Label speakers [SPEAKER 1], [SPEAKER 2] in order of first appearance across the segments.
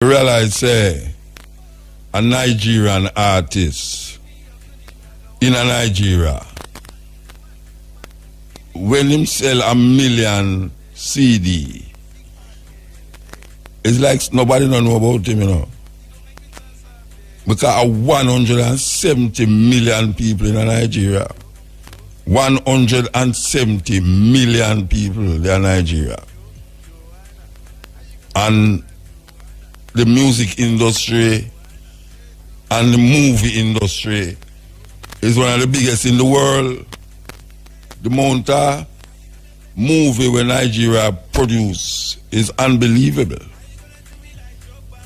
[SPEAKER 1] realize say a Nigerian artist in a Nigeria, when him sell 1 million CD, it's like nobody don't know about him, you know. Because 170 million people in Nigeria. 170 million people in Nigeria. And the music industry and the movie industry is one of the biggest in the world. The amount of movie when Nigeria produce is unbelievable.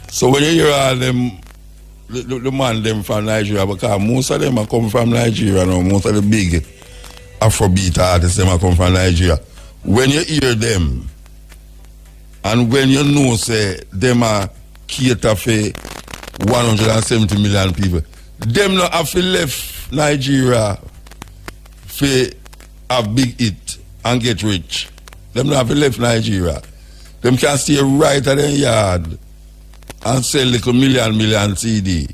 [SPEAKER 1] So when you hear all them, the man them from Nigeria, because most of them are come from Nigeria now, most of the big Afrobeat artists them are come from Nigeria. When you hear them, and when you know say them are cater for 170 million people, them not have to left Nigeria for a big hit and get rich. Them not have to left Nigeria. Them can stay right at their yard and sell like a million CD.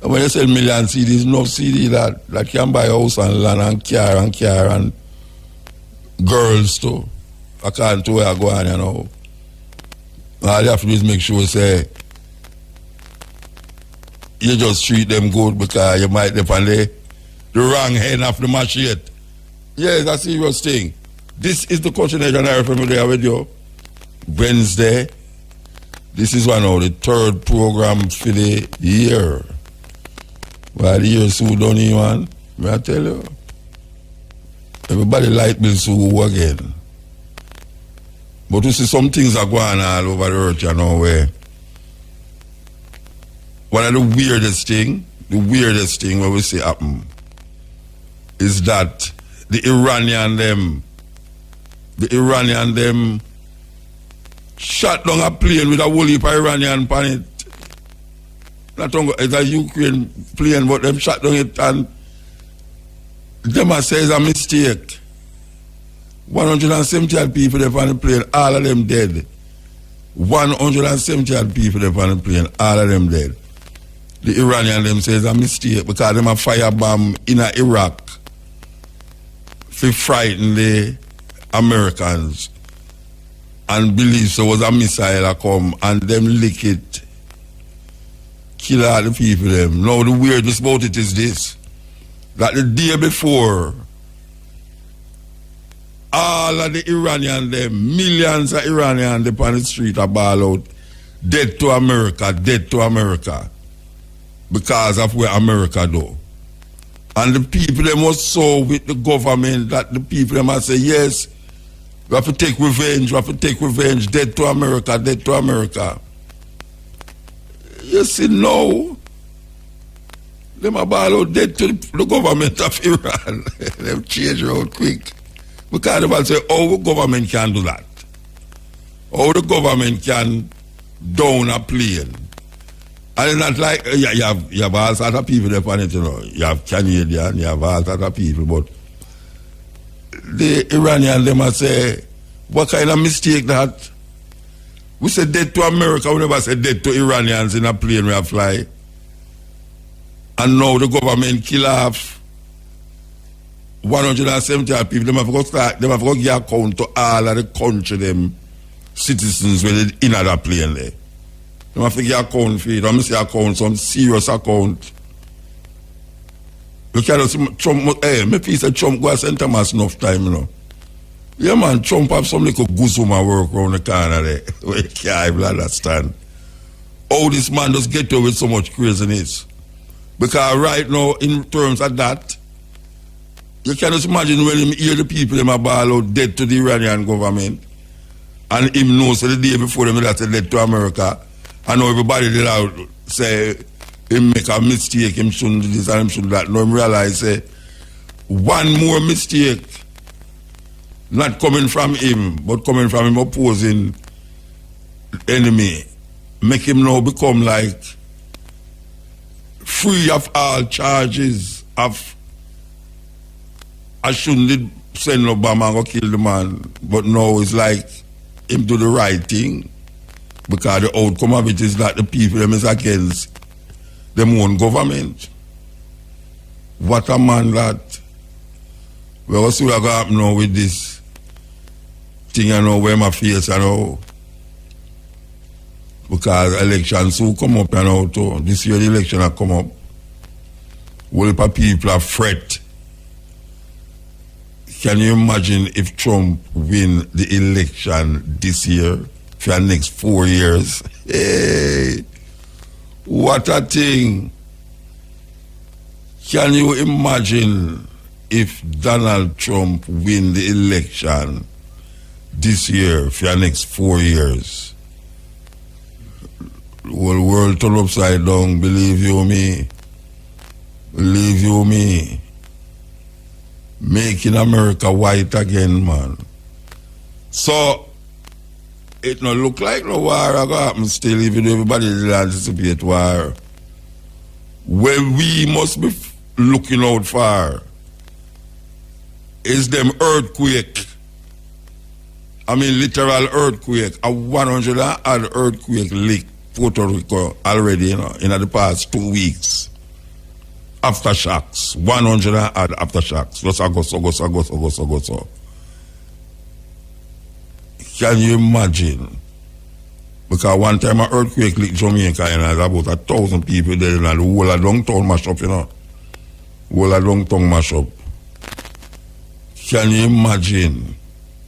[SPEAKER 1] And when you sell million CDs, no CD that can buy house and land and car and girls too. According to where I go on, you know. All you have to do is make sure say you just treat them good because you might depend the wrong hand of the machete. Yeah, it's a serious thing. This is the Continuation FM there with you. Wednesday. This is one of the third program for the year. Well, the year so done even. May I tell you? Everybody like Bill Sue again. But you see some things are going on all over the earth, you know, where one of the weirdest thing where we see happen is that the Iranian them shot down a plane with a whole heap of Iranian on it. Not only it's a Ukraine plane, but them shot down it and them say it's a mistake. 170 people on the plane, all of them dead. 170 people on the plane, all of them dead. The Iranian them say it's a mistake because them a firebomb in Iraq to frighten the Americans and believe so was a missile that come and them lick it, kill all the people them. Now the weirdest about it is this, that the day before, all of the Iranian them, millions of Iranians them on the street are ball out, dead to America, because of what America do. And the people them was so with the government that the people them must say, yes, we have to take revenge, dead to America. You see, no. Them are ball out dead to the government of Iran. Them change around quick. Because they will say, oh, the government can do that. How the government can down a plane. And it's not like, you have all sorts of people there on it, you know. You have Canadian, you have all sorts of people, but the Iranian, they must say, what kind of mistake that? We say dead to America, we never say dead to Iranians in a plane where I fly. And now the government kill off 170 people. They have to give account to all of the country, them citizens with in that plane there. They have to give account for it. I must say account, some serious account. You cannot see Trump, maybe say Trump go to St. Thomas enough time, you know. Yeah, man, Trump have some little goosebumps work around the corner there. We can't even understand how this man just get away with so much craziness. Because right now, in terms of that, you can just imagine when him hear the people them are ball out dead to the Iranian government, and him knows so the day before them that said dead to America, and now everybody did out say him make a mistake, him shouldn't do this and him shouldn't do that. Now him realize say one more mistake, not coming from him, but coming from him opposing enemy, make him now become like free of all charges of I shouldn't send Obama and go kill the man, but now it's like him do the right thing. Because the outcome of it is that the people them is against them own government. What a man that. We're going to see what going to happen now with this thing, you know, where my face, you know. Because elections will come up, you know, too. This year the election will come up. Well, people are fret. Can you imagine if Trump win the election this year for the next 4 years? Hey, what a thing. Can you imagine if Donald Trump win the election this year for the next 4 years? The whole world turn upside down, believe you me. Believe you me. Making America white again, man. So, it not look like no war going to happen still, even though everybody did anticipate war. Where we must be looking out for is them earthquake. I mean, literal earthquake. A 100 and odd earthquake lick Puerto Rico already, you know, in the past 2 weeks. Aftershocks, 100 and odd aftershocks. Just August. Can you imagine? Because one time an earthquake licked Jamaica and there's about 1,000 people there and the whole of downtown mash up, you know. Whole of downtown mash up. Can you imagine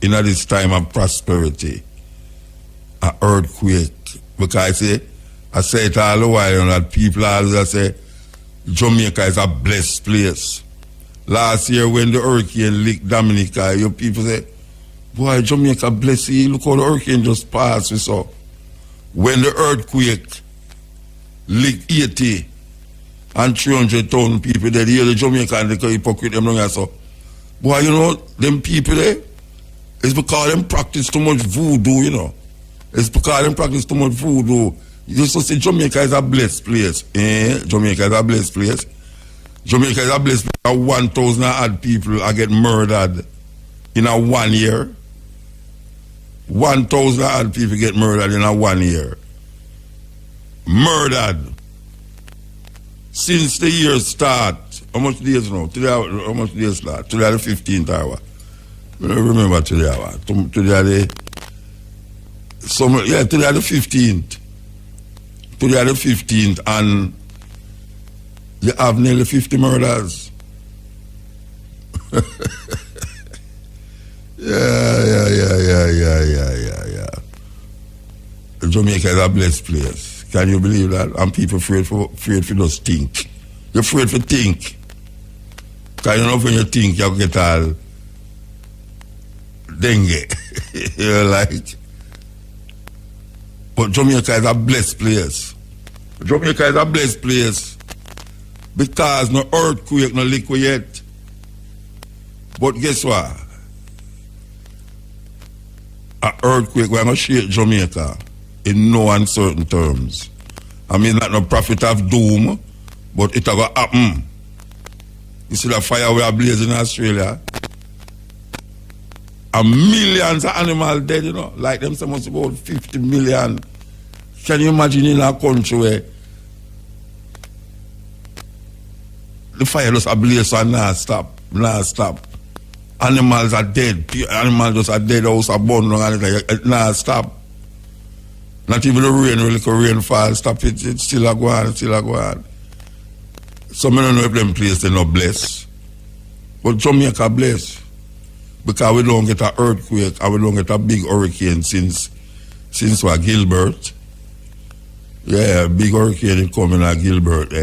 [SPEAKER 1] in this time of prosperity an earthquake? Because I say it all the while, you know, that people always say Jamaica is a blessed place. Last year when the hurricane licked Dominica, your people say, boy, Jamaica blessed you. Look how the hurricane just passed. We saw. When the earthquake licked 80 and 300,000 people there, the Jamaica and the hypocrite them long so. Boy, you know, them people there, it's because them practice too much voodoo, you know. It's because them practice too much voodoo. You just say Jamaica is a blessed place. Jamaica is a blessed place. Jamaica is a blessed place. 1,000 odd people are get murdered in a 1 year. 1,000 odd people get murdered in a 1 year. Murdered. Since the year start. How much days now? Today, how much days start? Today the 15th hour. I don't remember today hour. Today the 15th. Today the 15th and you have nearly 50 murders. Yeah. Jamaica is a blessed place. Can you believe that? And people afraid for just think. You're afraid for think. Because you know when you think you get all dengue. You're like. But Jamaica is a blessed place. Jamaica is a blessed place. Because no earthquake, no liquid yet. But guess what? An earthquake we're going to shake Jamaica in no uncertain terms. I mean, not no prophet of doom, but it will happen. You see the fire we are blazing in Australia? And millions of animals dead, you know. Like them, must about 50 million. Can you imagine in a country where the fire just ablaze and not stop. Animals are dead. Animals just are dead. House are burned and it not stop. Not even the rain, really rainfall stop it. It's still a go on. Some don't know if them place they not blessed. But Jamaica blessed. Because we don't get an earthquake and we don't get a big hurricane since what, Gilbert. Yeah, big hurricane coming at Gilbert.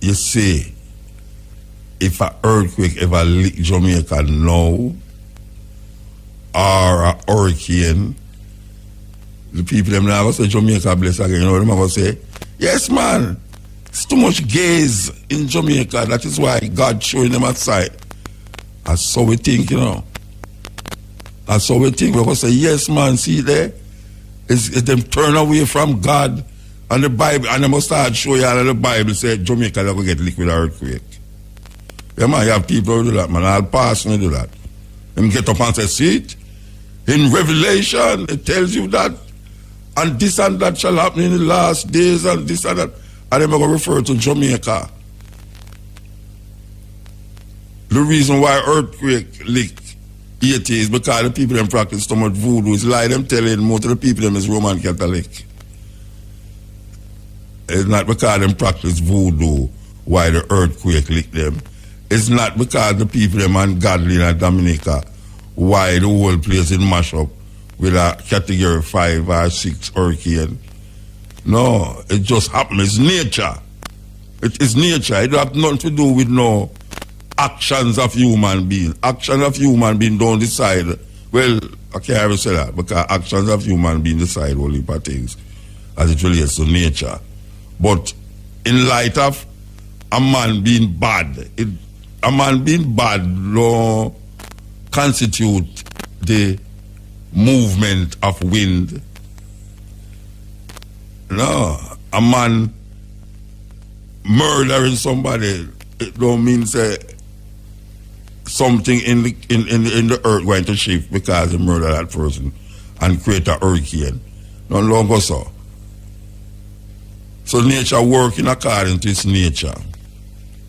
[SPEAKER 1] You see, if an earthquake ever lick Jamaica now, or a hurricane, the people them now say Jamaica bless again. You know, them going to say, yes, man, it's too much gays in Jamaica. That is why God showing them a sight. That's so we think, you know. That's so we think. We're going to say, yes, man, see there? It's them turn away from God and the Bible, and they must start showing you all the Bible say Jamaica they're going to get licked with an earthquake. Yeah, man, you have people who do that, man. I'll pass and do that. Them get up and say, see it? In Revelation, it tells you that and this and that shall happen in the last days, and this and that. And then I'm going to refer to Jamaica. The reason why earthquake licked Haiti is because the people them practice so much voodoo. It's like them telling most of the people them is Roman Catholic. It's not because them practice voodoo why the earthquake licked them. It's not because the people them ungodly in Dominica why the whole place is mashed up with a category 5 or 6 hurricane. No, it just happens. It's nature. It is nature. It have nothing to do with no actions of human beings. Actions of human beings don't decide. Well, I can't even say that because actions of human beings decide all the things as it relates to nature. But in light of a man being bad, a man being bad don't constitute the movement of wind. No, a man murdering somebody, it don't mean say something in the earth going to shift because he murdered that person and create a hurricane. No longer so. So nature working according to its nature.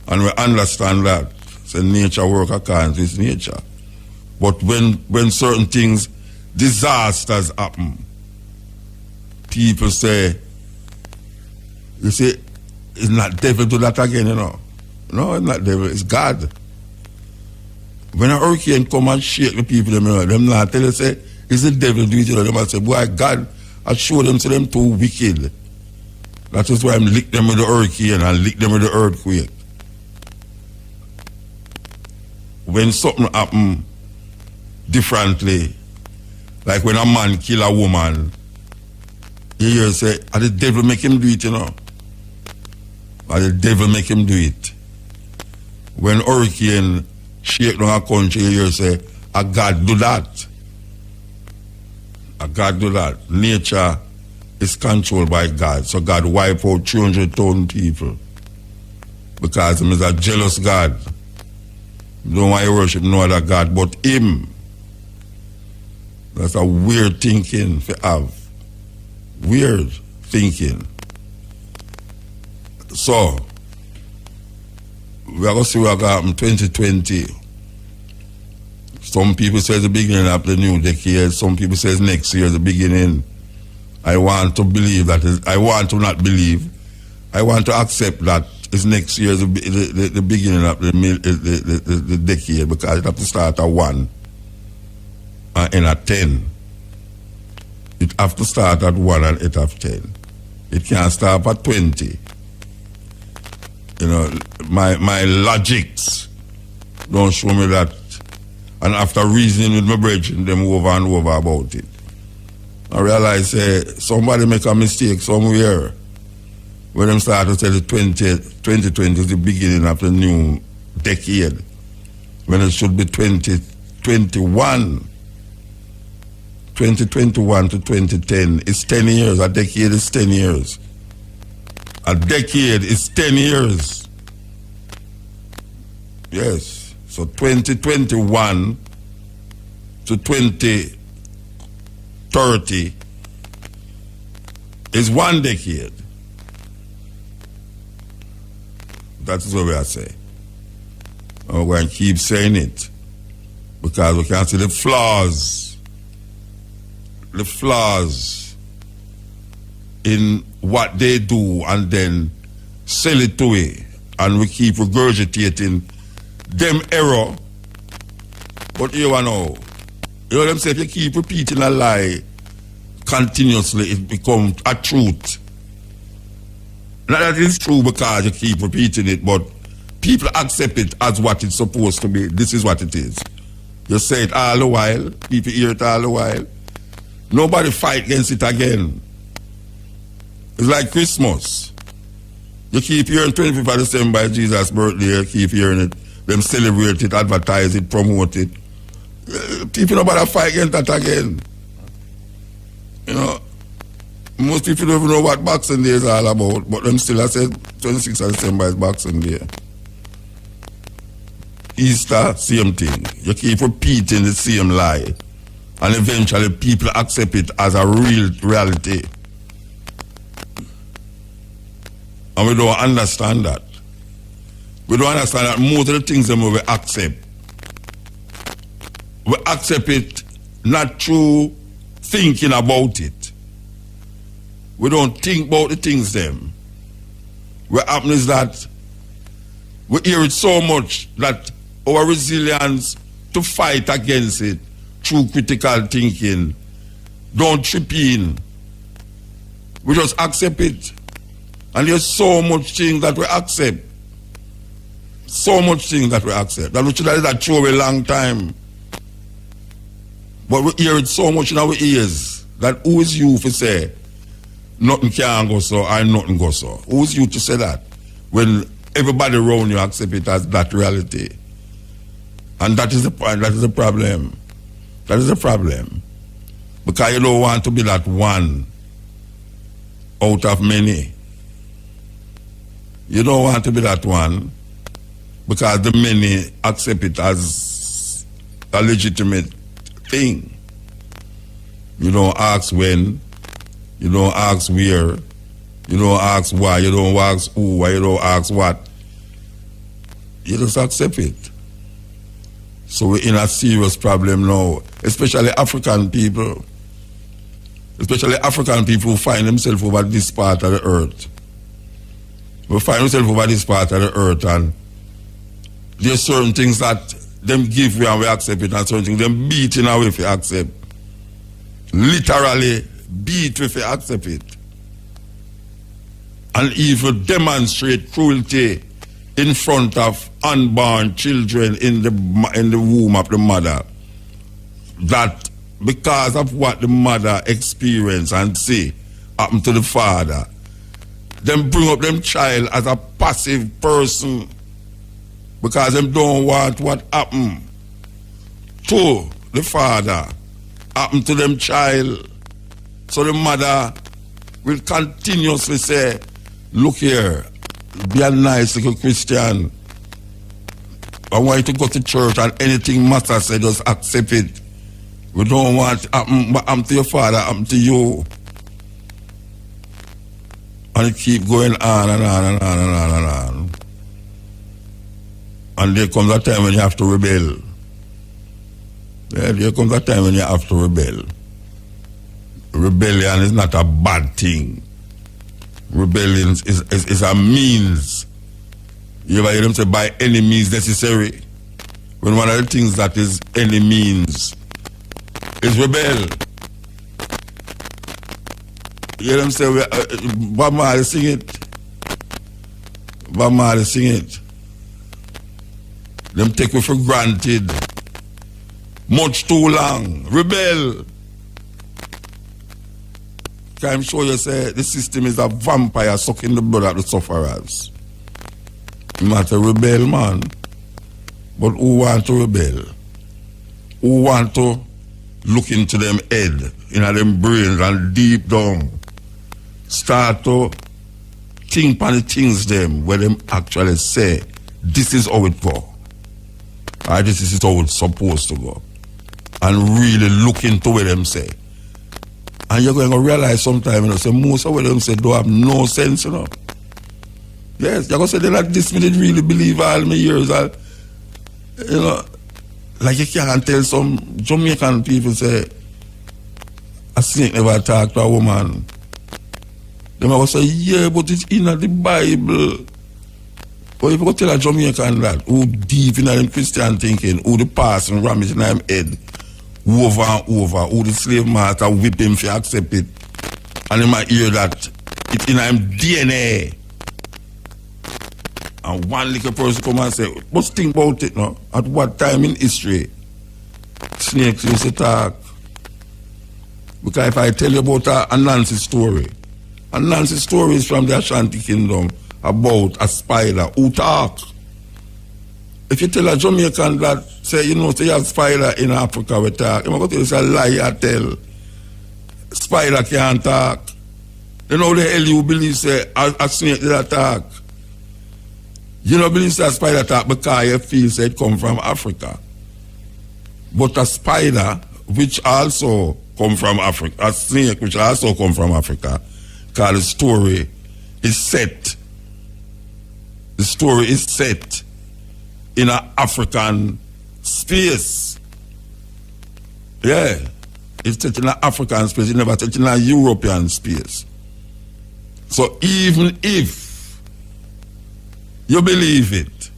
[SPEAKER 1] And we understand that. So nature work according to its nature. But when certain things, disasters happen, people say, you see, it's not devil do that again, you know. No, it's not devil, it's God. When a hurricane come and shake the people, them not tell you, say, it's the devil do it, you know. Them say, boy, God, I show them to them too wicked. That is why I'm lick them with the hurricane and lick them with the earthquake. When something happen differently, like when a man kill a woman, you hear say, the devil make him do it, you know. Or the devil make him do it. When hurricane shake down a country, you hear say, a God do that. A God do that. Nature is controlled by God. So God wipe out 300,000 people. Because he is a jealous God. You don't want to worship no other God but him. That's a weird thinking to have. Weird thinking. So, we are going to see what happens in 2020. Some people say the beginning of the new decade. Some people say next year is the beginning. I want to believe that. I want to not believe. I want to accept that it's next year is the beginning of the decade because it have to start at 1 and end at 10. It have to start at 1 and end at 10. It can't start at 20. You know, my logics don't show me that. And after reasoning with my brethren, them over and over about it, I realize somebody make a mistake somewhere when them start to say the 2020 is the beginning of the new decade, when it should be 2021. 2021 to 2010 is 10 years. A decade is 10 years. A decade is 10 years. Yes. So 2021 to 2030 is 1 decade. That is what we are saying. And we're going to keep saying it because we can see the flaws in what they do and then sell it to it, and we keep regurgitating them error. But you know them say if you keep repeating a lie continuously, it becomes a truth. Not that it's true because you keep repeating it, but people accept it as what it's supposed to be. This is what it is. You say it all the while, people hear it all the while. Nobody fight against it again. It's like Christmas. You keep hearing 25th of December is Jesus' birthday, you keep hearing it. Them celebrate it, advertise it, promote it. People nobody fight against that again. You know, most people don't even know what Boxing Day is all about, but them still I said 26th of December is Boxing Day. Easter, same thing. You keep repeating the same lie. And eventually people accept it as a real reality. And we don't understand that. We don't understand that most of the things that we accept. We accept it not through thinking about it. We don't think about the things them. What happens is that we hear it so much that our resilience to fight against it through critical thinking don't trip in. We just accept it. And there's so much things that we accept. So much things that we accept. That we should have that through a long time. But we hear it so much in our ears that who is you to say nothing can go so or nothing go so? Who is you to say that when everybody around you accept it as that reality? And that is the point, that is the problem. That is the problem. Because you don't want to be that one out of many. You don't want to be that one because the many accept it as a legitimate thing. You don't ask when, you don't ask where, you don't ask why, you don't ask who, why you don't ask what. You just accept it. So we're in a serious problem now, especially African people. Especially African people who find themselves over this part of the earth. We find ourselves over this part of the earth, and there's certain things that them give we and we accept it, and certain things them beat in our way if we accept. Literally beat if we accept it. And even demonstrate cruelty in front of unborn children in the womb of the mother. That because of what the mother experienced and see happen to the father, them bring up them child as a passive person because them don't want what happened to the father happen to them child. So the mother will continuously say, look here, be a nice little Christian. I want you to go to church and anything master say, just accept it. We don't want what happened to your father, happen to you. And it keep going on and on and on and on and on. And there comes a time when you have to rebel. Yeah, there comes a time when you have to rebel. Rebellion is not a bad thing. Rebellion is a means. You ever hear them say by any means necessary? When one of the things that is any means is rebel. You hear them say, Bob Marley sing it. Bob Marley sing it. Them take me for granted. Much too long. Rebel. I'm sure you say the system is a vampire sucking the blood out of the sufferers. You might say rebel, man. But who want to rebel? Who want to look into them head, in them brains and deep down start to think on the things them where them actually say this is how it go. Or this is how it's supposed to go. And really look into what them say. And you're going to realize sometime, you know, say most of what them say don't have no sense, you know. Yes, you're going to say, they're like this, me didn't really believe all my years. You know, like you can't tell some Jamaican people say, a snake never talk to a woman. They might say, yeah, but it's in the Bible. But if you go tell a Jamaican that, who deep in them Christian thinking, who the past and ram it in them head, over and over, who the slave master whip him if you accept it. And they might hear that it's in them DNA. And one little person come and say, but think about it now. At what time in history snakes used to talk? Because if I tell you about a Nancy story is from the Ashanti Kingdom about a spider who talk. If you tell a Jamaican that, say, you know, say you have spider in Africa, we talk, you're going to tell you it's a lie, I tell. Spider can't talk. You know the hell you believe, say, a snake did attack. You don't believe that spider talk because you feel say it come from Africa. But a spider, which also come from Africa, a snake which also come from Africa, because the story is set The story is set in an African space. Yeah. It's set in an African space. It's never set in a European space. So even if you believe it,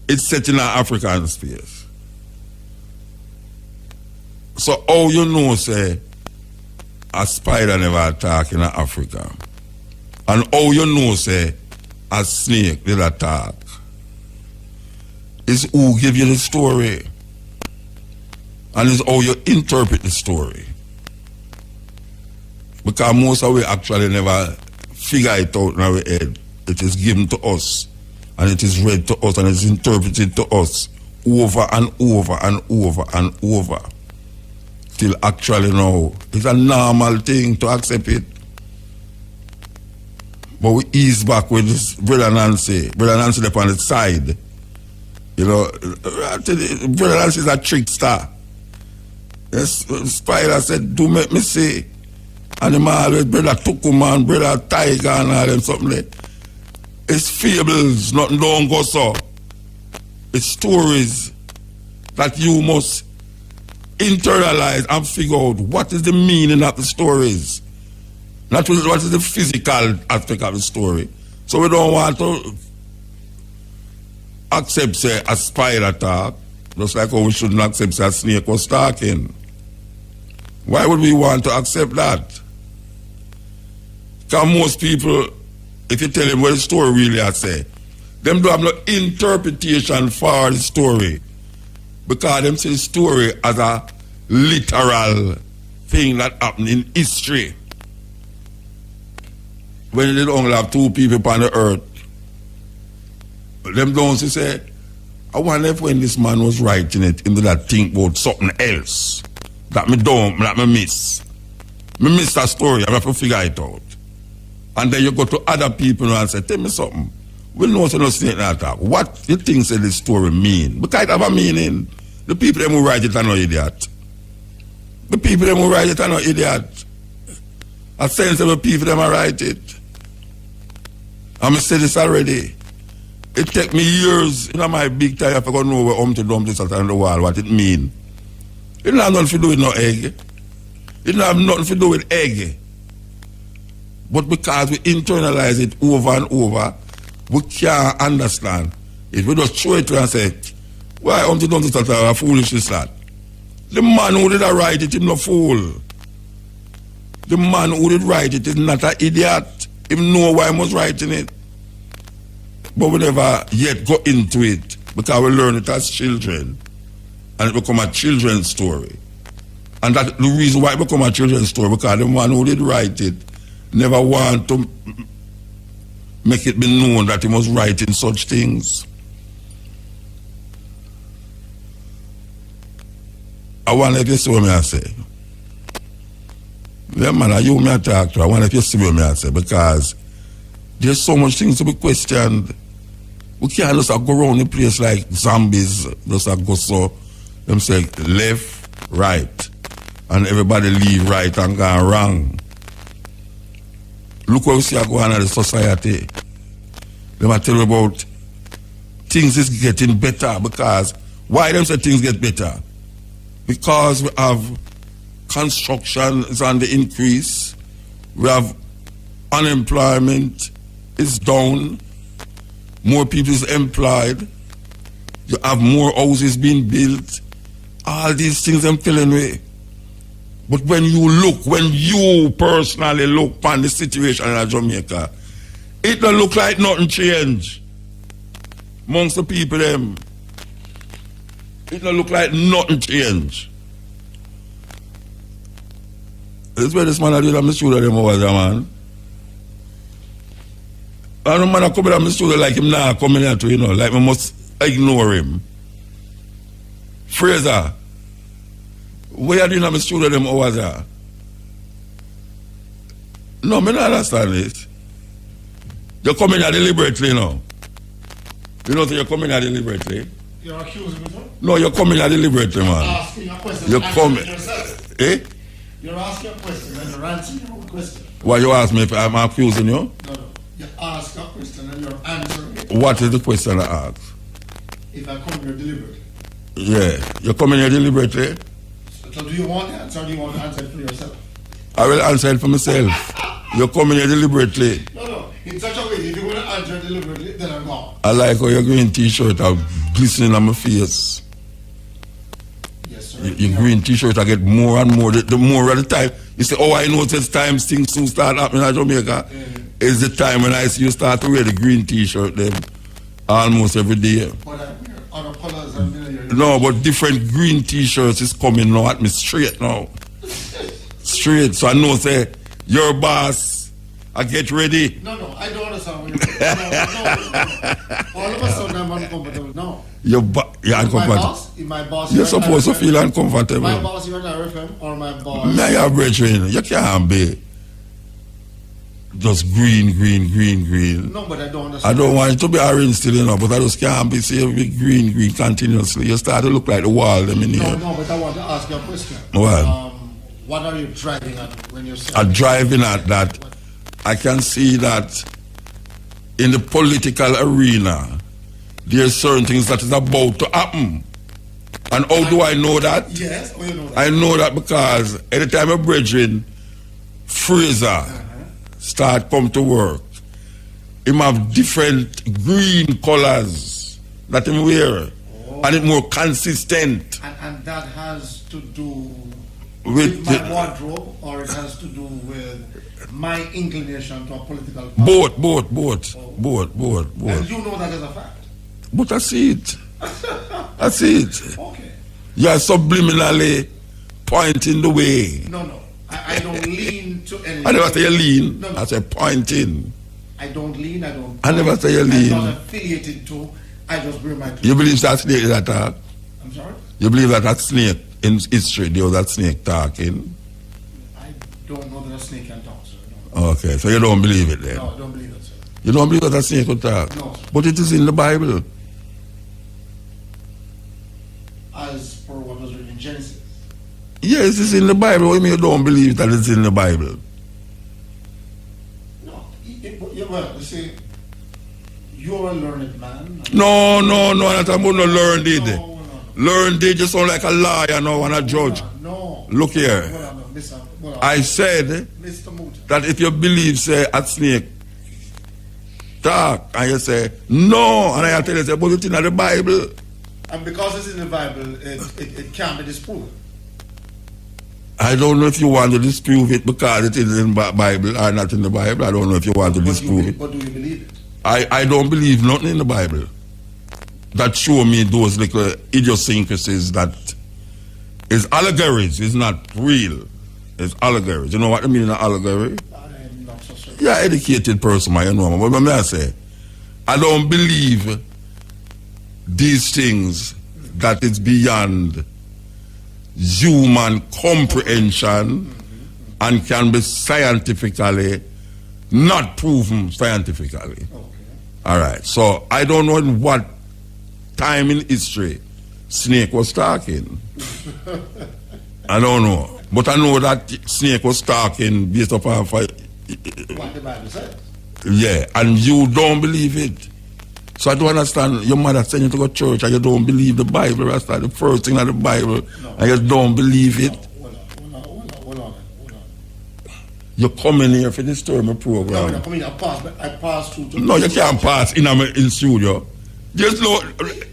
[SPEAKER 1] it's set in an African space. So how you know, say, a spider never attack in Africa? And how you know, say, a snake did attack? It's who give you the story. And it's how you interpret the story. Because most of we actually never figure it out in our head. It is given to us. And it is read to us and it is interpreted to us over and over and over and over. Till actually now, it's a normal thing to accept it. But we ease back with this Brother Nancy up on the side. You know, Brother Nancy is a trickster. Yes, Spider said, do make me see. And him always, Brother Tukuman, Brother Tiger and all them something like. It's fables, nothing don't go so. It's stories that you must internalize and figure out what is the meaning of the stories. Not what is the physical aspect of the story. So we don't want to accept, say, a spider attack, just like how we shouldn't accept, say, a snake was stalking. Why would we want to accept that? Because most people, if you tell them what the story really has say, them don't have no interpretation for the story. Because them see the story as a literal thing that happened in history. When they only have two people on the earth, them don't say, I wonder if when this man was writing it, him did that think about something else that me don't, that me miss. Me miss that story, I have to figure it out. And then you go to other people and say, tell me something. We know it's not snake attack. What you think say this story mean? Because it have a meaning. The people who write it are no idiot. The people who write it are no idiot. A sensible people who write it. I'm said this already. It take me years in my big time if I go know where Humpty Dumpty sat on the wall, what it mean. It don't have nothing to do with no egg. It don't have nothing to do with egg. But because we internalize it over and over, we can't understand. If we just throw it to and say, why Humpty Dumpty sat on a foolishness that? The man who did write it, he's no fool. The man who did write it is not an idiot. He know why he was writing it. But we never yet go into it because we learn it as children. And it become a children's story. And that's the reason why it become a children's story, because the man who did write it never want to make it be known that he was writing such things. I wonder if you see what I say. Yeah, man, you me talk to. I wonder if you see what I say, because there's so much things to be questioned. We can't just go around the place like zombies, just go so, them say left, right, and everybody leave right and go wrong. Look what we see going on in the society. They might tell you about things is getting better, because why them say things get better? Because we have construction is on the increase, we have unemployment is down, more people is employed, you have more houses being built, all these things I'm telling you. But when you personally look on the situation in Jamaica, it don't look like nothing changed amongst the people them. It don't look like nothing changed. That's where this man I did on the studio them over there, man. And the man I come in on the studio like him now coming here to, you know, like we must ignore him. Fraser, what are you doing on the studio them over there? No, I don't understand it. You're coming here deliberately, you know. You know, so you're coming here deliberately.
[SPEAKER 2] You're accusing me, sir?
[SPEAKER 1] No, you're coming here deliberately, man.
[SPEAKER 2] You're asking a question.
[SPEAKER 1] You're coming. Eh?
[SPEAKER 2] You're asking a question and you're answering a question.
[SPEAKER 1] Why you ask me if I'm accusing you?
[SPEAKER 2] No. You ask a question and and you're answering it.
[SPEAKER 1] What is the question I ask?
[SPEAKER 2] If I come here deliberately.
[SPEAKER 1] Yeah, you're coming here deliberately?
[SPEAKER 2] So do you want the answer or do you want to answer it for yourself?
[SPEAKER 1] I will answer it for myself. You're coming here deliberately.
[SPEAKER 2] No. In such a way, if you want to answer it deliberately, then I'm gone.
[SPEAKER 1] I like how your green t-shirt are glistening on my face.
[SPEAKER 2] Yes, sir.
[SPEAKER 1] Your green t-shirt, I get more and more. The more of the time, you say, oh, I notice times things soon start happening in Jamaica. It's the time when I see you start to wear the green t-shirt them almost every day.
[SPEAKER 2] But I wear other colors and
[SPEAKER 1] No, but different green t-shirts is coming now at me straight now. Straight. So I know, say, your boss, I get ready.
[SPEAKER 2] No, I don't understand what you're saying. No. All of a sudden I'm uncomfortable now.
[SPEAKER 1] You're uncomfortable.
[SPEAKER 2] My boss
[SPEAKER 1] You're supposed to feel uncomfortable.
[SPEAKER 2] My boss here at RFM or my boss?
[SPEAKER 1] Now you're brethren. You can't be just green.
[SPEAKER 2] No, but I don't understand.
[SPEAKER 1] I don't want it to be orange still, you know, but I just can't be saying green continuously. You start to look like the wall them in here.
[SPEAKER 2] No, but I want to ask you a question. What are you driving at when you're saying?
[SPEAKER 1] I'm driving at that. I can see that in the political arena, there's certain things that is about to happen. And how do I know that?
[SPEAKER 2] Yes, you know that.
[SPEAKER 1] I know that because anytime a brethren, Fraser, start come to work, him have different green colors that him wear. And it's more consistent.
[SPEAKER 2] And that has to do with my wardrobe, or it has to do with my inclination to a political party?
[SPEAKER 1] Both.
[SPEAKER 2] And you know that as a fact?
[SPEAKER 1] But I see it.
[SPEAKER 2] Okay.
[SPEAKER 1] You are subliminally pointing the way.
[SPEAKER 2] No. I don't lean to anything.
[SPEAKER 1] I never say you lean.
[SPEAKER 2] No.
[SPEAKER 1] I say pointing.
[SPEAKER 2] I don't lean. I don't.
[SPEAKER 1] I never say you lean.
[SPEAKER 2] I'm not affiliated to. I just bring my.
[SPEAKER 1] You believe that snake is attack?
[SPEAKER 2] I'm sorry?
[SPEAKER 1] You believe that snake in history, there was that snake talking?
[SPEAKER 2] I don't know that a snake can talk, sir.
[SPEAKER 1] No. Okay, so you don't believe it then?
[SPEAKER 2] No, I don't believe it, sir.
[SPEAKER 1] You don't believe that a snake could talk?
[SPEAKER 2] No, sir.
[SPEAKER 1] But it is in the Bible.
[SPEAKER 2] As per what was written in Genesis?
[SPEAKER 1] Yes, it's in the Bible. What do you mean you don't believe that it's in the Bible?
[SPEAKER 2] No. Well, you see, you're a learned man.
[SPEAKER 1] No, not I'm going to learn it.
[SPEAKER 2] No.
[SPEAKER 1] Learned it, you sound like a lawyer now and a judge.
[SPEAKER 2] No.
[SPEAKER 1] Look here. I said that if you believe, say, a snake talk, and you say, no, and I tell you, say, but it's in the Bible.
[SPEAKER 2] And because it's in the Bible, it can't be disproven.
[SPEAKER 1] I don't know if you want to disprove it because it is in the Bible or not in the Bible. I don't know if you want to disprove it.
[SPEAKER 2] But do you believe it?
[SPEAKER 1] I don't believe nothing in the Bible that show me those little idiosyncrasies that is allegories, is not real. It's allegories. You know what I mean, an allegory?
[SPEAKER 2] I'm not so sure.
[SPEAKER 1] You're an educated person, man, you know. But what I say, I don't believe these things that is beyond human comprehension and can be scientifically not proven scientifically.
[SPEAKER 2] Okay.
[SPEAKER 1] All right. So I don't know in what time in history snake was talking. I don't know. But I know that snake was talking based upon
[SPEAKER 2] what the Bible says.
[SPEAKER 1] Yeah, and you don't believe it. So I don't understand. Your mother saying you to go to church and you don't believe the Bible. That's like the first thing of the Bible. No. And you don't believe it.
[SPEAKER 2] Hold on.
[SPEAKER 1] You're coming here for this term program.
[SPEAKER 2] No, I'm coming. I pass through.
[SPEAKER 1] No, you can't pass in studio. Just no,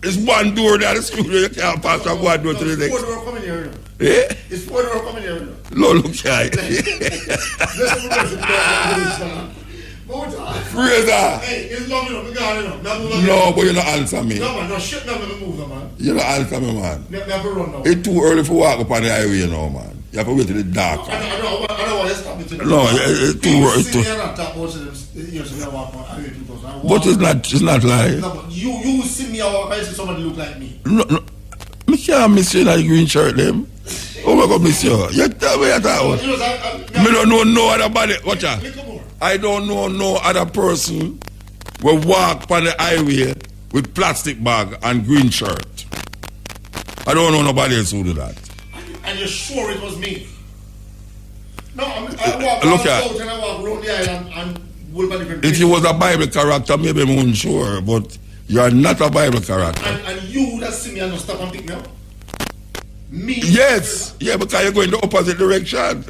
[SPEAKER 1] it's one door there, the studio. You can't pass from one door to the next.
[SPEAKER 2] It's 4 door coming here.
[SPEAKER 1] Eh?
[SPEAKER 2] It's 4 door coming here.
[SPEAKER 1] No, look here. Fraser!
[SPEAKER 2] Hey, it's long enough.
[SPEAKER 1] No, but you don't answer me.
[SPEAKER 2] No, man. No, shit, never move, man.
[SPEAKER 1] You don't answer me, man.
[SPEAKER 2] Never run now.
[SPEAKER 1] It's too early for walk up on the highway now, man. You have to wait till it's dark.
[SPEAKER 2] I don't want to stop it.
[SPEAKER 1] No, it's too early. But it's not like.
[SPEAKER 2] No, but you see me walk and see somebody look like me.
[SPEAKER 1] No. I can't miss you in that green shirt, them. Oh my God, miss you. You tell me that out. I don't know no other body. Watch out. I don't know no other person will walk on the highway with plastic bag and green shirt. I don't know nobody else who do that.
[SPEAKER 2] And you're sure it was me? No, I walk out and I walk around the island and
[SPEAKER 1] If you was a Bible character, maybe I'm unsure, but you are not a Bible character.
[SPEAKER 2] And you that see me and not stop and pick me up? Me?
[SPEAKER 1] Yes. Yeah, because you're going the opposite direction.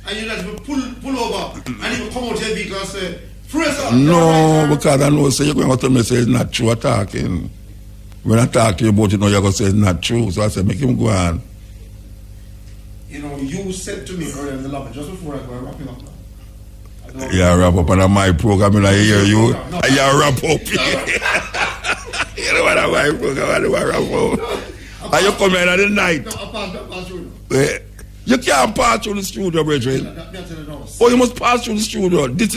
[SPEAKER 2] And you just pull over and you come out your vehicle and say, Fraser.
[SPEAKER 1] No, because I know say you're going to tell me say it's not true attacking. When I talk to you about it, now you're going to say it's not true. So I said, make him go on.
[SPEAKER 2] You know, you said to me earlier in the lobby, just before I go wrapping up now.
[SPEAKER 1] Yeah, wrap up on my program and I hear you. Yeah, wrap up. You know what I my program, I do wrap up. And you come in at the night.
[SPEAKER 2] No, I pass through.
[SPEAKER 1] You can't pass through the studio, brethren. Oh, you must pass through the studio. This.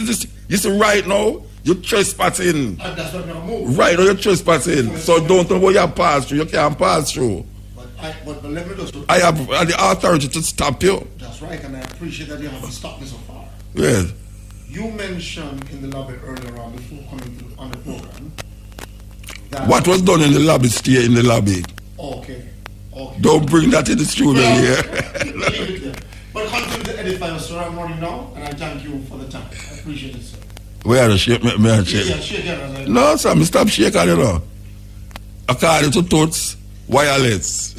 [SPEAKER 1] You see, right now, you're trespassing.
[SPEAKER 2] That's what I'm moving.
[SPEAKER 1] Right now, you're trespassing. So don't know what you pass through. You can't pass through.
[SPEAKER 2] But let me just...
[SPEAKER 1] I have the authority to stop you.
[SPEAKER 2] That's right, and I appreciate that you haven't stopped me so far.
[SPEAKER 1] Yes.
[SPEAKER 2] You mentioned in the lobby earlier on before coming on the program that...
[SPEAKER 1] What was done in the lobby, stay in the lobby.
[SPEAKER 2] Okay.
[SPEAKER 1] Don't bring that in the studio here.
[SPEAKER 2] Leave it there. But continue to edify us, sir. I'm running now, and I thank you for the time. I appreciate it, sir.
[SPEAKER 1] Where are shake? Me shake?
[SPEAKER 2] Yeah, shake it.
[SPEAKER 1] No, sir, stop shaking, you know. According to touch, wireless.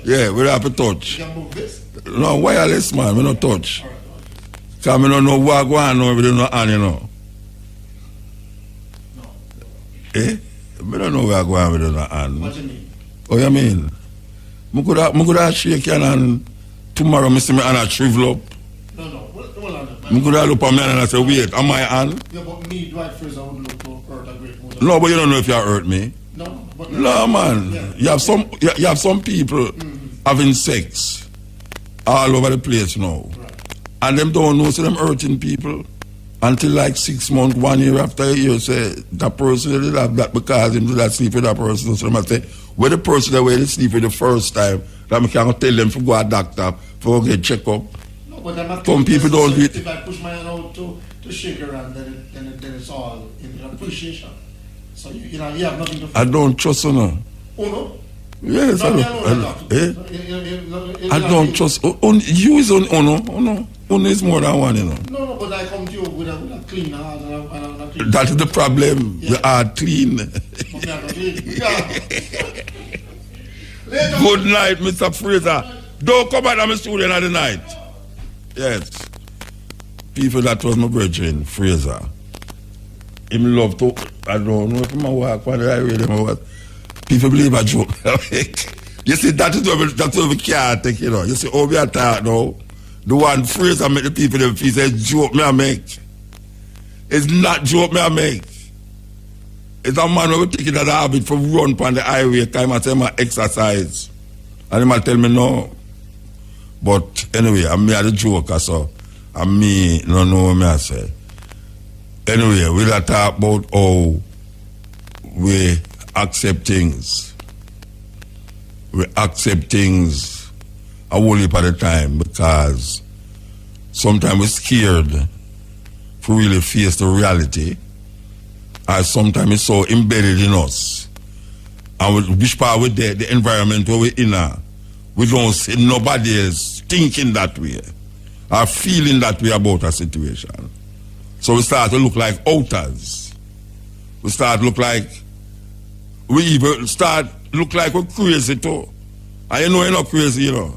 [SPEAKER 1] Yeah, we have to touch.
[SPEAKER 2] You can move this?
[SPEAKER 1] No, wireless, man. We don't touch.
[SPEAKER 2] All right.
[SPEAKER 1] Because I don't know what going on with the hand, you know.
[SPEAKER 2] No.
[SPEAKER 1] Eh? I don't know where going on with the hand.
[SPEAKER 2] What do you mean?
[SPEAKER 1] Oh, you mean? I could have shake you and tomorrow I see me hand shrivel up.
[SPEAKER 2] No. Hold on.
[SPEAKER 1] I could have look at me and I say, wait, am I hand?
[SPEAKER 2] Yeah, but me, Dwight Fraser, wouldn't look to hurt a great motor.
[SPEAKER 1] No, but you don't know if you hurt me.
[SPEAKER 2] No, but...
[SPEAKER 1] No, man.
[SPEAKER 2] Yeah.
[SPEAKER 1] You have some people having sex all over the place now.
[SPEAKER 2] Right.
[SPEAKER 1] And them don't know, so them hurting people. Until like 6 months, 1 year after a year, say, that person did have that because him did that sleep with that person. So them say, where the person that went to sleep with the first time, that I can tell them to go to a doctor for get check up.
[SPEAKER 2] No, but I'm
[SPEAKER 1] some people don't do it.
[SPEAKER 2] If I push my hand out to shake her hand, then it's all in appreciation. So you have nothing to...
[SPEAKER 1] I don't trust her now.
[SPEAKER 2] Oh, no?
[SPEAKER 1] Yes, I don't trust. You is on Uno. Uno is more than one, you know.
[SPEAKER 2] No, but I come to you with a clean heart and a clean...
[SPEAKER 1] That is the problem. Yeah. The heart clean.
[SPEAKER 2] But me are not clean. Yeah.
[SPEAKER 1] Good night, Mr. Fraser. Don't come back to my studio at the night. Yes. People that was my brethren, Fraser. Him love to... I don't know if I'm a walk on the highway, them what. People believe I joke. You see, that's what we can't take, you know. You see, how we are talking now. The one phrase I make the people them feel say joke me I make. It's not joke me I make. It's a man who taking that habit for run on the highway, time I tell my exercise. And he might tell me no. But anyway, I'm me at the joker, so I'm me no know what me I say. Anyway, we'll talk about how we accept things. We accept things a whole heap at a time because sometimes we're scared to really face the reality, or sometimes it's so embedded in us. And which part we're there, the environment where we're in, we don't see nobody else thinking that way or feeling that way about a situation. So we start to look like outers. We start to look like we even start look like we're crazy too. And you know you're not crazy, you know.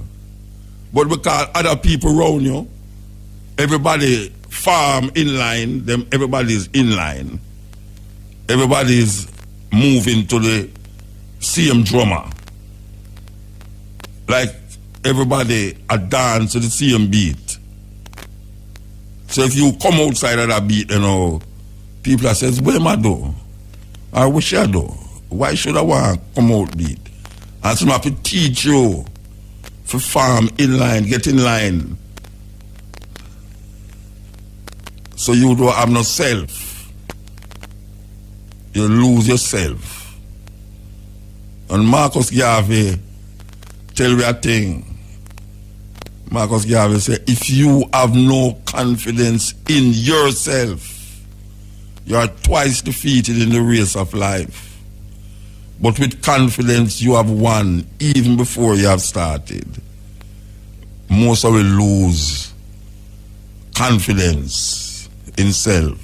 [SPEAKER 1] But because other people around you, everybody farm in line, everybody's in line. Everybody's moving to the same drummer. Like everybody a dance to the same beat. So if you come outside of that beat, you know, people are says, where am I do? I wish I do. Why should I want to come out beat? And so I have to teach you to farm in line, get in line. So you don't have no self. You lose yourself. And Marcus Garvey tell me a thing. Marcus Garvey said, if you have no confidence in yourself, you are twice defeated in the race of life. But with confidence, you have won even before you have started. Most of us lose confidence in self.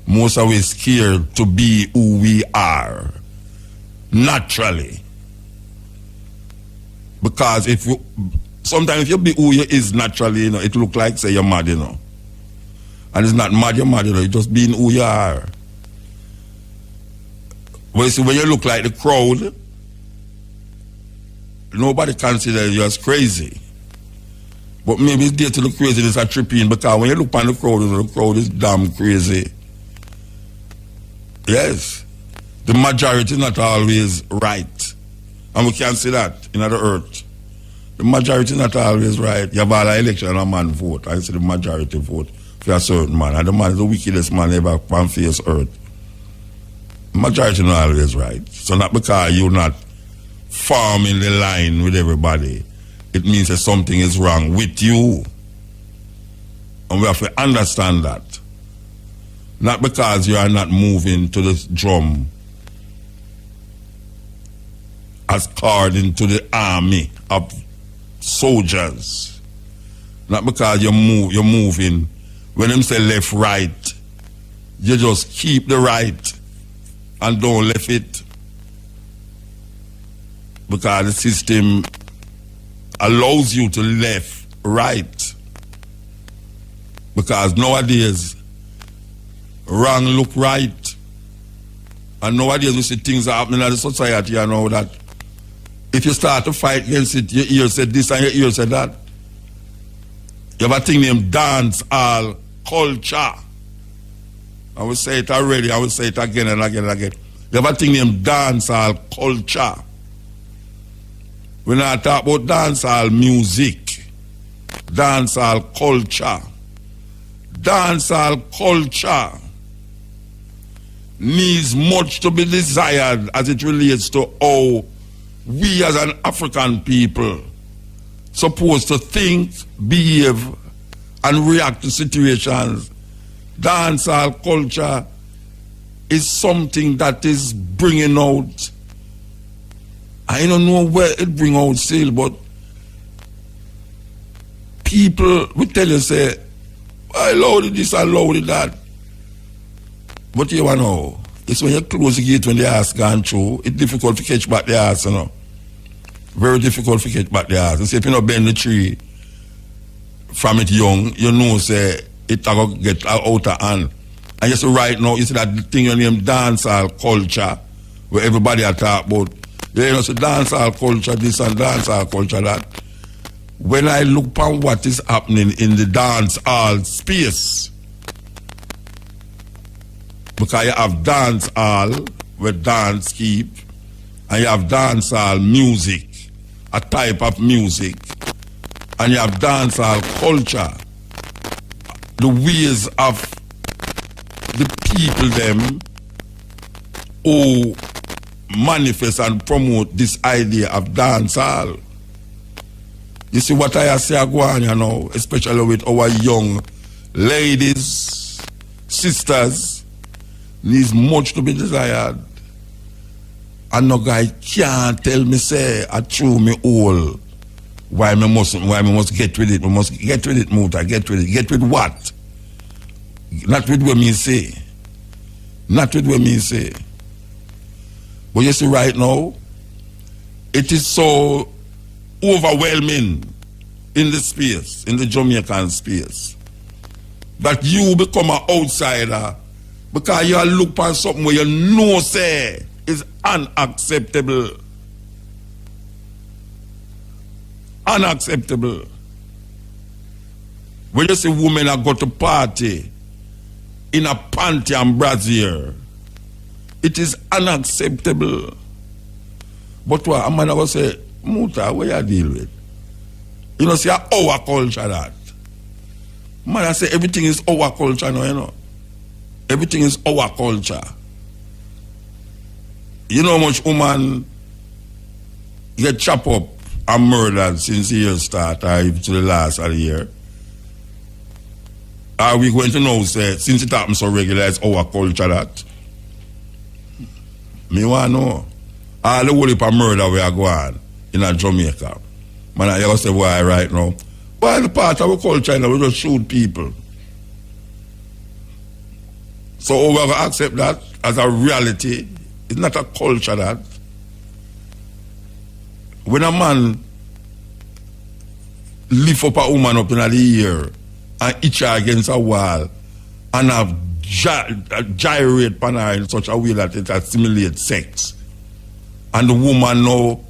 [SPEAKER 1] most of us scared to be who we are naturally. Because sometimes if you be who you is naturally, you know, it look like say you're mad, you know. And it's not mad, you're mad, you know, you're just being who you are. But you see, when you look like the crowd, nobody considers you as crazy. But maybe it's due to the craziness of tripping, because when you look on the crowd is damn crazy. Yes. The majority is not always right. And we can see that in the earth. The majority is not always right. You have all the election and a man vote. I see the majority vote for a certain man. And the man is the wickedest man ever on face earth. The majority is not always right. So not because you're not forming the line with everybody, it means that something is wrong with you. And we have to understand that. Not because you are not moving to the drum as according to the army of soldiers. Not because you're moving. When them say left, right, you just keep the right and don't left it. Because the system allows you to left, right. Because nowadays, wrong look right. And nowadays we see things are happening in the society, you know, that if you start to fight against it, your ear said this and your ear said that. You have a thing named dance hall culture. I will say it already, I will say it again and again and again. You have a thing named dance hall culture. When I talk about dance hall music, dance hall culture, dance hall culture needs much to be desired as it relates to how we as an African people supposed to think, behave, and react to situations. Dancehall culture is something that is bringing out, I don't know where it bring out still, but people will tell you, say, I loaded this, I loaded that. But you know, it's when you close the gate when the ass gone through, it's difficult to catch back the ass, you know. Very difficult to catch back the ass. And say if you don't bend the tree from it young, you know, say, it will get out of hand. And you see right now, you see that thing you name dancehall culture, where everybody are talk about, you know, so dancehall culture this and dancehall culture that. When I look upon what is happening in the dancehall space, because you have dancehall where dance keep, and you have dancehall music, a type of music, and you have dancehall culture, the ways of the people them who manifest and promote this idea of dancehall. You see what I say go on, you know, especially with our young ladies, sisters, needs much to be desired. And no guy can't tell me, say, I threw me all. Why me must get with it? We must get with it, Muta, get with it. Get with what? Not with what me say. Not with what me say. But you see right now, it is so overwhelming in the space, in the Jamaican space, that you become an outsider because you look on something where you know, say, is unacceptable. Unacceptable. When you see women that go to party in a panty and brassiere, it is unacceptable. But what a man will say, Muta, what you deal with? You know, see our culture that. Man, I say everything is our culture now, you know. Everything is our culture. You know how much woman get chopped up and murdered since the year start or even to the last of the year? Are we going to know, say, since it happens so regular, it's our culture that? Me want to know. All the whole heap of murder we are going in a Jamaica. Man, I say why right now. Why the part of our culture, you know, we just shoot people. So we're going to accept that as a reality. It's not a culture that. When a man lift up a woman up in the air and hitch her against a wall and have gyrate upon her in such a way that it assimilates sex. And the woman know,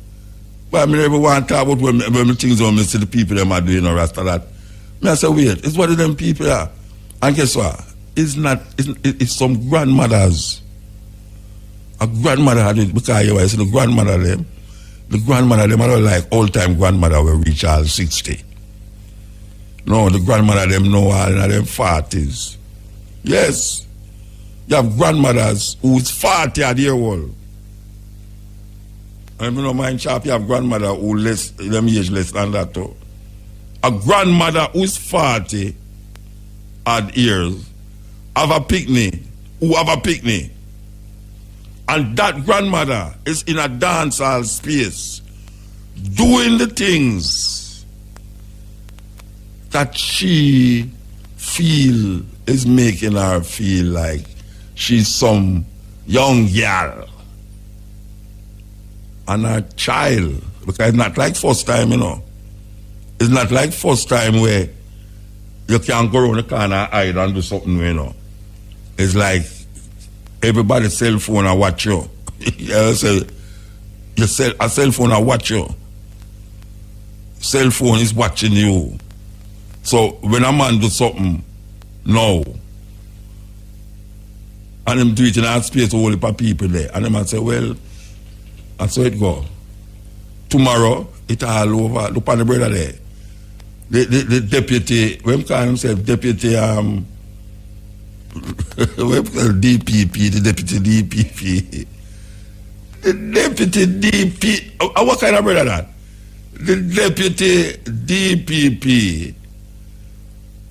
[SPEAKER 1] well, I never want to talk about when things when I see the people them are doing or after that. I say, wait, it's what them people are. And guess what? It's some grandmothers. A grandmother had it because you see the grandmother them are like old-time grandmother will reach all 60. No, the grandmother them know all in them 40s. Yes. You have grandmothers who's 40 at year old. And you know, mind sharp, you have grandmother who them age less than that too. A grandmother who's 40 odd years have a picnic, and that grandmother is in a dancehall space doing the things that she feel is making her feel like she's some young girl. And her child, because it's not like first time, you know. It's not like first time where you can't go around the corner and hide and do something, you know. It's like everybody's cell phone and watch you. A cell phone and watch you. Cell phone is watching you. So when a man do something now, and him do it in a space whole heap of people there, and the man say, well, and so it go. Tomorrow, it all over. Look on the brother there. The deputy, when call himself deputy, DPP, the deputy DPP. The deputy DP, what kind of brother that? The deputy DPP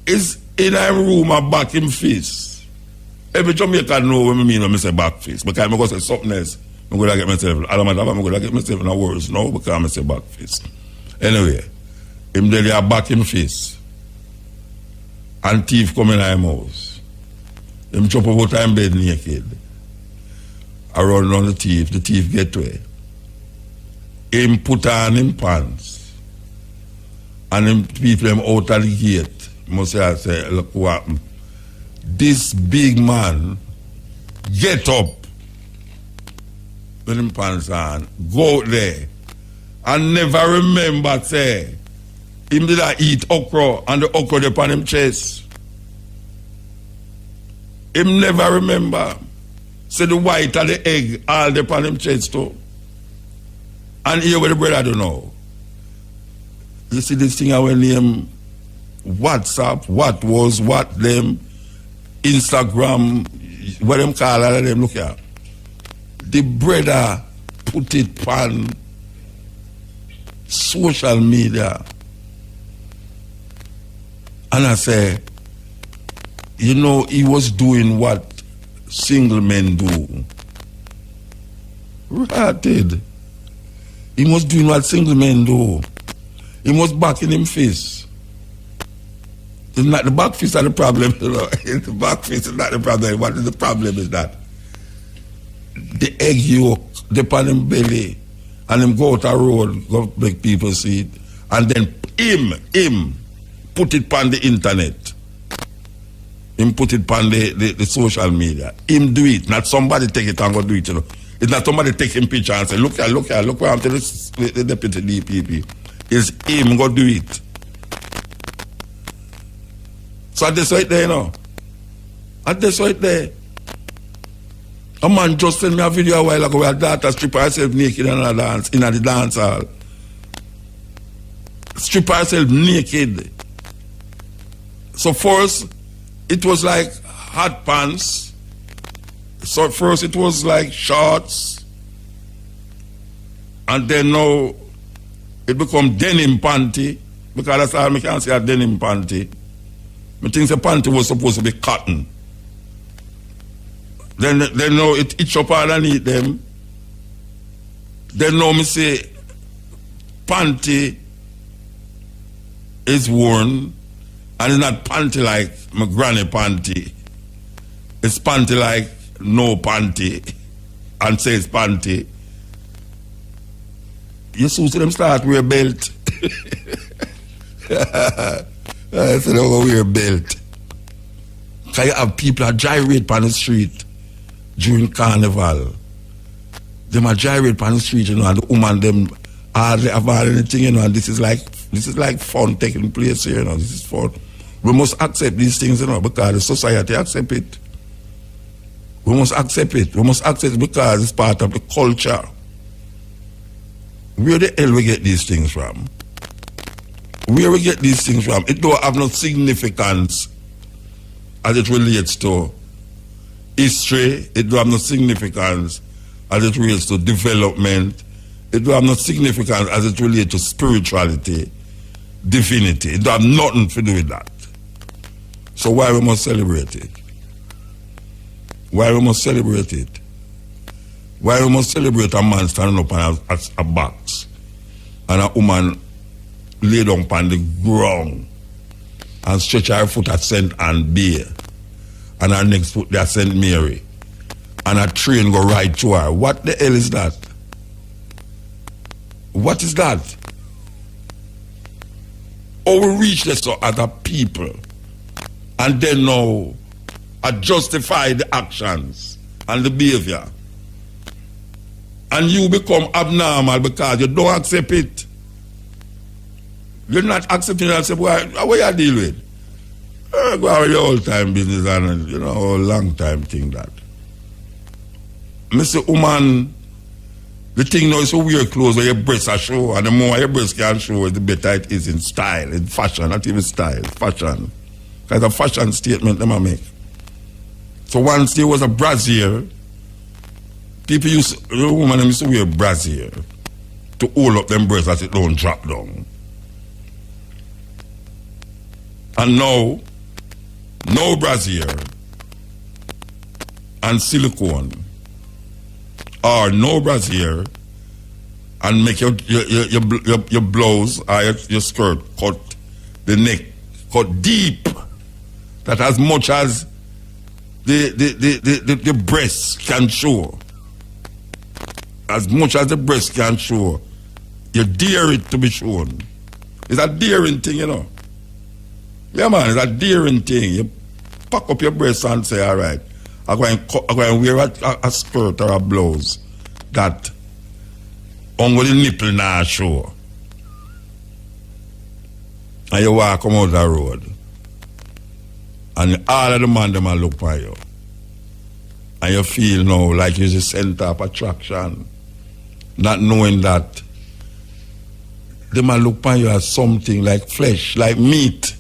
[SPEAKER 1] is in a room and back him face. Every Jamaican know what I mean when I say back face, because I'm going to say something else. I'm going to get myself, I don't matter, I'm going to get myself in a worse now because I'm say back face. Anyway, him there back him face. And thief come in my house. Him chop over time bed naked. I run on the thief get to it. Him put on him pants. And him people him out of the gate. Must say, look what happened. This big man get up with him pants on, go out there, and never remember say him did I eat okra and the okra upon him chest. Him never remember say the white and the egg all upon him chest too. And here with the brother I don't know. You see this thing I will name WhatsApp, what was, what them, Instagram, what them call all of them, look here. The brother put it on social media. And I say, you know, he was doing what single men do. Ratted. He was doing what single men do. He was backing him face. It's not the back face that's the problem, you know. The back face is not the problem. What is the problem is that the egg yolk, the pan him belly, and him go out a road, go make people see it, and then him put it on the internet. Him put it on the social media. Him do it, not somebody take it and go do it, you know. It's not somebody take him picture and say, look where I'm telling the deputy DPP. It's him go do it. So that's right there, you know. And that's right there. A man just sent me a video a while ago where a daughter strip herself naked in a dance, in the dance hall. Strip herself naked. So first, it was like hot pants. So first it was like shorts. And then now it become denim panty. Because that's all I can say, a denim panty. I think the panty was supposed to be cotton. Then now it itch up underneath them. Then now me say panty is worn and it's not panty like my granny panty. It's panty like no panty and says panty. You see them start wear belt. I said, oh, wear belt. Because you have people that gyrate on the street during carnival. Them are gyrate on the street, you know, and the woman them hardly have anything, you know, and this is like fun taking place here, you know, this is fun. We must accept these things, you know, because the society accept it. We must accept it. We must accept it because it's part of the culture. Where the hell we get these things from? Where we get these things from? It don't have no significance as it relates to history. It don't have no significance as it relates to development. It don't have no significance as it relates to spirituality, divinity. It don't have nothing to do with that. So why we must celebrate it? Why we must celebrate it? Why we must celebrate a man standing up on a box and a woman lay down on the ground and stretch her foot at St. Anne Bay and her next foot at St. Mary and a train go right to her? What the hell is that? What is that? Or we reach this to other people and then now justify the actions and the behavior. And you become abnormal because you don't accept it. You're not accepting it and say, what you deal with? Go out with your old time business and, you know, a long time thing that. Mr. Woman, the thing now is to wear clothes where your breasts are show, and the more your breasts can show, the better it is in style, in fashion, not even style, fashion. It's a fashion statement they make. So once there was a brassiere, people the woman used to wear brassiere to hold up them breasts as it don't drop down. And now, no brassiere and silicone, or no brassiere and make your blouse or your skirt cut the neck cut deep, that as much as the breast can show, as much as the breast can show, you dare it to be shown. It's a daring thing, you know. Yeah, man, it's a daring thing. You pack up your breast and say, all right, I'm going to wear a skirt or a blouse that only the nipple now show. And you walk come out the road. And all of the man them look for you. And you feel now like you're the center of attraction. Not knowing that they might look upon you as something like flesh, like meat.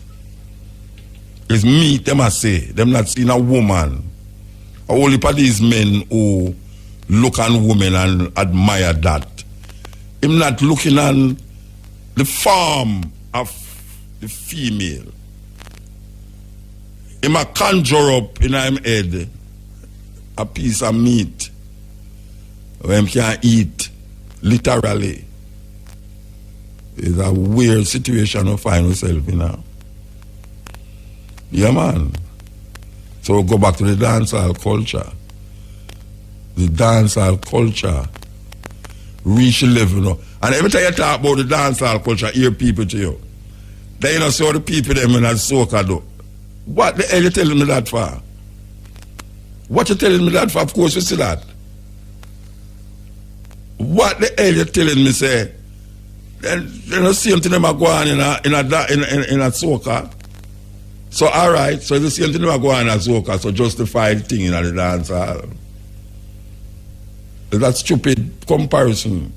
[SPEAKER 1] It's meat, they must say. Them not seeing a woman. Only for these men who look on women and admire that. Him not looking on the form of the female. Him a conjure up in him head a piece of meat where him can eat, literally. It's a weird situation to find yourself in now. Yeah, man. So we'll go back to the dancehall culture. The dancehall culture reach a level now. And every time you talk about the dancehall culture, hear people to you. Then you know, see all the people them in that soca do. What the hell you telling me that for? What you telling me that for? Of course you see that. What the hell you telling me say? Then you know, same thing them are going in a soca. So all right, so the same thing them are going in a soca, so justify the thing in the dance hall. That's stupid comparison.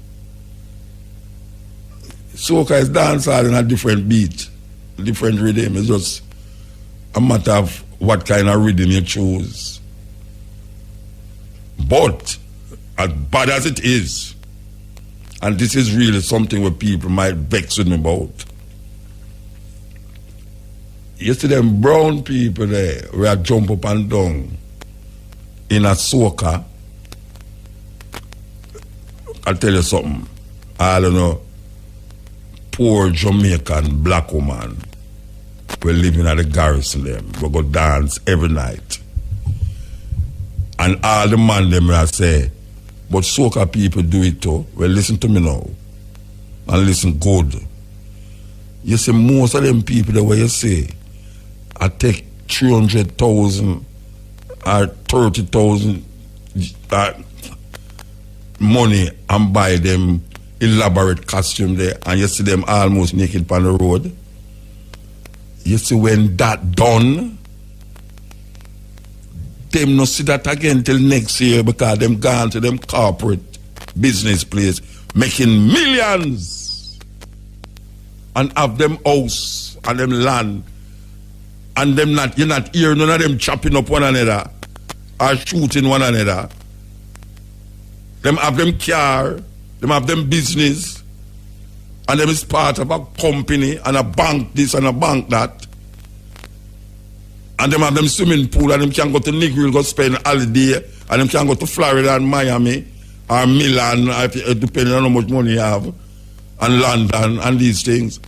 [SPEAKER 1] Soca is dance hall in a different beat, different rhythm. It's just a matter of what kind of rhythm you choose. But as bad as it is, and this is really something where people might vex with me about. You see them brown people there where I jump up and down in a soca. I'll tell you something. I don't know. Poor Jamaican black woman. We're living at the garrison them. We go dance every night. And all the man them that say, but soca people do it too. Well, listen to me now. And listen good. You see, most of them people, the way you say, I take 300,000 or 30,000 money and buy them elaborate costume there, and you see them almost naked on the road. You see, when that done, them not see that again till next year because them gone to them corporate business place making millions and have them house and them land and them not, you're not hearing none of them chopping up one another or shooting one another. Them have them car, them have them business, and them is part of a company and a bank this and a bank that. And them have them swimming pool, and them can go to Negril, go spend holiday, and them can go to Florida and Miami or Milan, depending on how much money you have, and London and these things.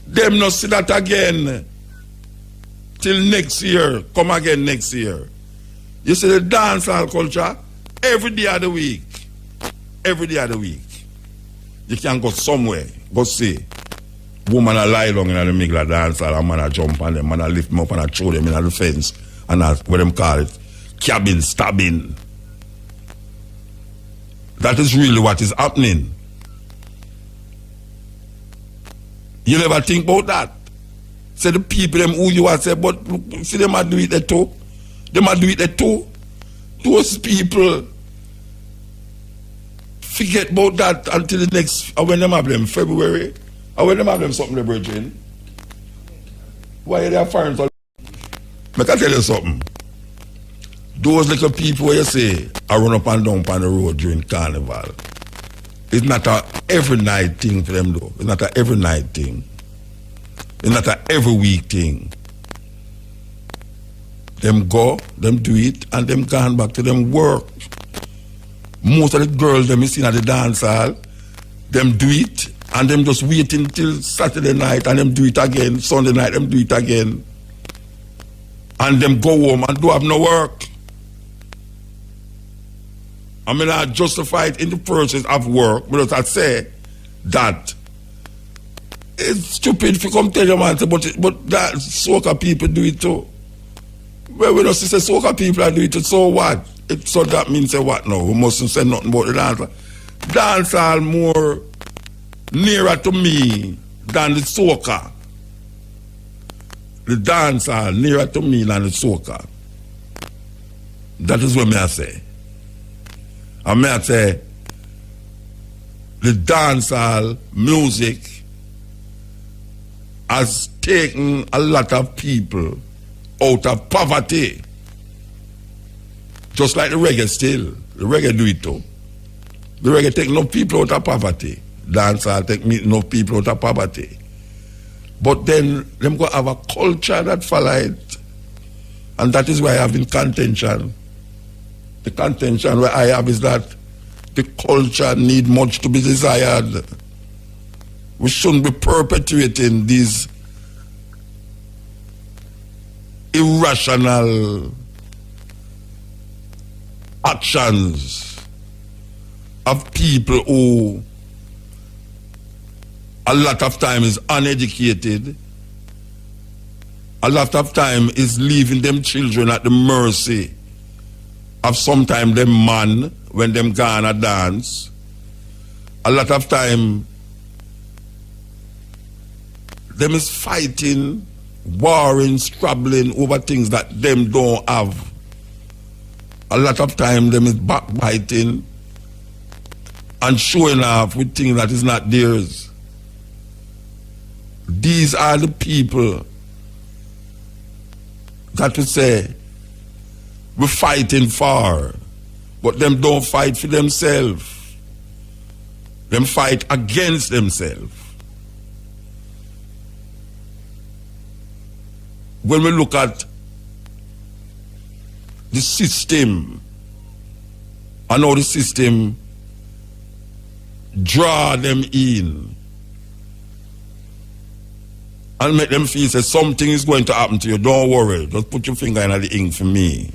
[SPEAKER 1] Them not see that again till next year. Come again next year. You see the dancehall culture every day of the week. Every day of the week. You can go somewhere, go see. Woman a lie down in the middle of the dancehall, and man a jump on them, man a lift them up and a throw them in the fence, and that's what them call it, cabin stabbing. That is really what is happening. You never think about that. Say the people them who you are, say, but see them a do it there too. Them a do it there too. Those people forget about that until the next, when them have them February, or when them have them something they're bridging. Why are they foreign for? I can tell you something. Those little people where you say I run up and down on the road during carnival, it's not a every night thing for them though. It's not a every night thing. It's not a every week thing. Them go, them do it, and them gone back to them work. Most of the girls them you see at the dance hall, them do it, and them just waiting till Saturday night, and them do it again. Sunday night, them do it again. And them go home and do have no work. I mean, I justify it in the process of work, because I say that it's stupid if you come tell your man, but that soca people do it too. Well, we don't say soca people are doing it, so what? So that means say what now? We mustn't say nothing about the dancer. Dance are more nearer to me than the soca. The dance are nearer to me than the soca. That is what I say. I may say the dancehall music has taken a lot of people out of poverty. Just like the reggae still. The reggae do it too. The reggae take no people out of poverty. Dancehall take no people out of poverty. But then them go have a culture that follow it. And that is why I have in contention. The contention where I have is that the culture need much to be desired. We shouldn't be perpetuating these irrational actions of people who a lot of time is uneducated, a lot of time is leaving them children at the mercy of sometime them man when them gone a dance. A lot of time them is fighting, warring, struggling over things that them don't have. A lot of time them is backbiting and showing off with things that is not theirs. These are the people that we say we're fighting for, but them don't fight for themselves. Them fight against themselves. When we look at the system, and how the system draw them in and make them feel that something is going to happen to you, don't worry, just put your finger in the ink for me.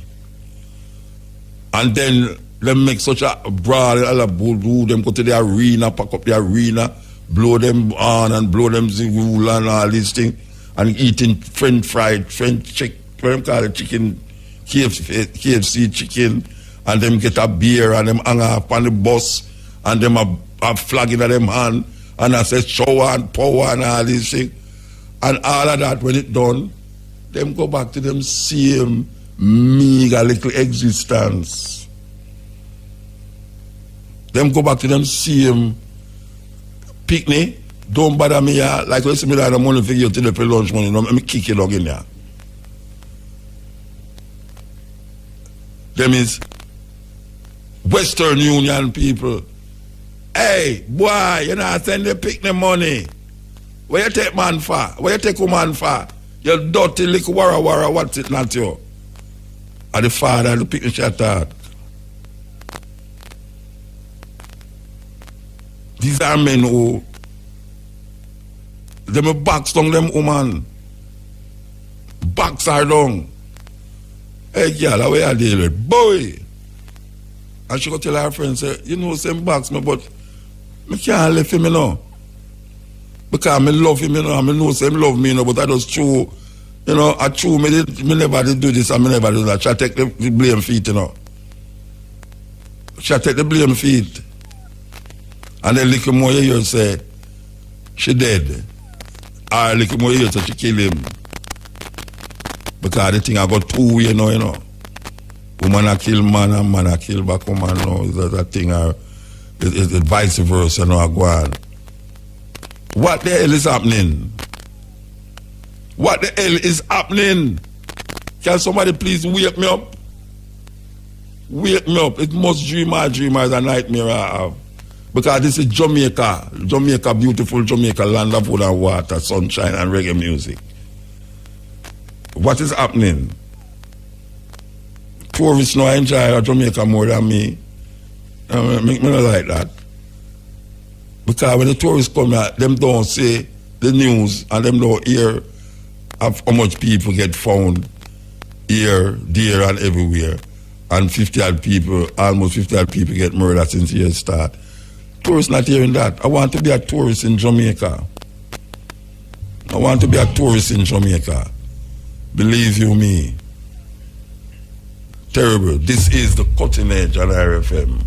[SPEAKER 1] And then them make such a brawl, all them go to the arena, pack up the arena, blow them on and blow them zigul and all these things, and eating French chicken, what them call it, chicken, KFC chicken, and them get a beer and them hang up on the bus, and them a flag in them hand, and I say shower and power and all these things. And all of that, when it done, them go back to them same meager little existence. Them go back to them same picnic. Don't bother me here. Like when you see me like the money figure till they pay lunch money, let me kick it dog in there. Them is Western Union people. Hey, boy, you know, send the picnic money. Where you take man for? Where you take woman for? You dirty little wara, what's it not you? And the father and the picnic shot out. These are men who them box down them woman. Box are down. Hey girl, how you deal with? Boy! And she go tell her friend, say, you know, same box me, but I can't leave him, you know. Because I love him, you know, I know him love me, you know, but I just true, you know, I true, me never did do this, and me never do that. She take the blame feet, you know. She take the blame feet. And then little more you say, she dead. Or little more you say, she kill him. Because the thing I got two way, you know. Woman a kill man and man a kill back woman, you know. Is that thing, it's vice versa, you know, I go on. What the hell is happening? What the hell is happening? Can somebody please wake me up? Wake me up. It must dream as a nightmare I have. Because this is Jamaica. Jamaica, beautiful Jamaica, land of food and water, sunshine and reggae music. What is happening? Tourists now enjoy Jamaica more than me. Make me not like that. Because when the tourists come here, them don't say the news and them don't hear of how much people get found here, there and everywhere. And 50 odd people, almost 50 odd people get murdered since the year start. Tourists not hearing that. I want to be a tourist in Jamaica. I want to be a tourist in Jamaica. Believe you me. Terrible. This is the cutting edge on RFM.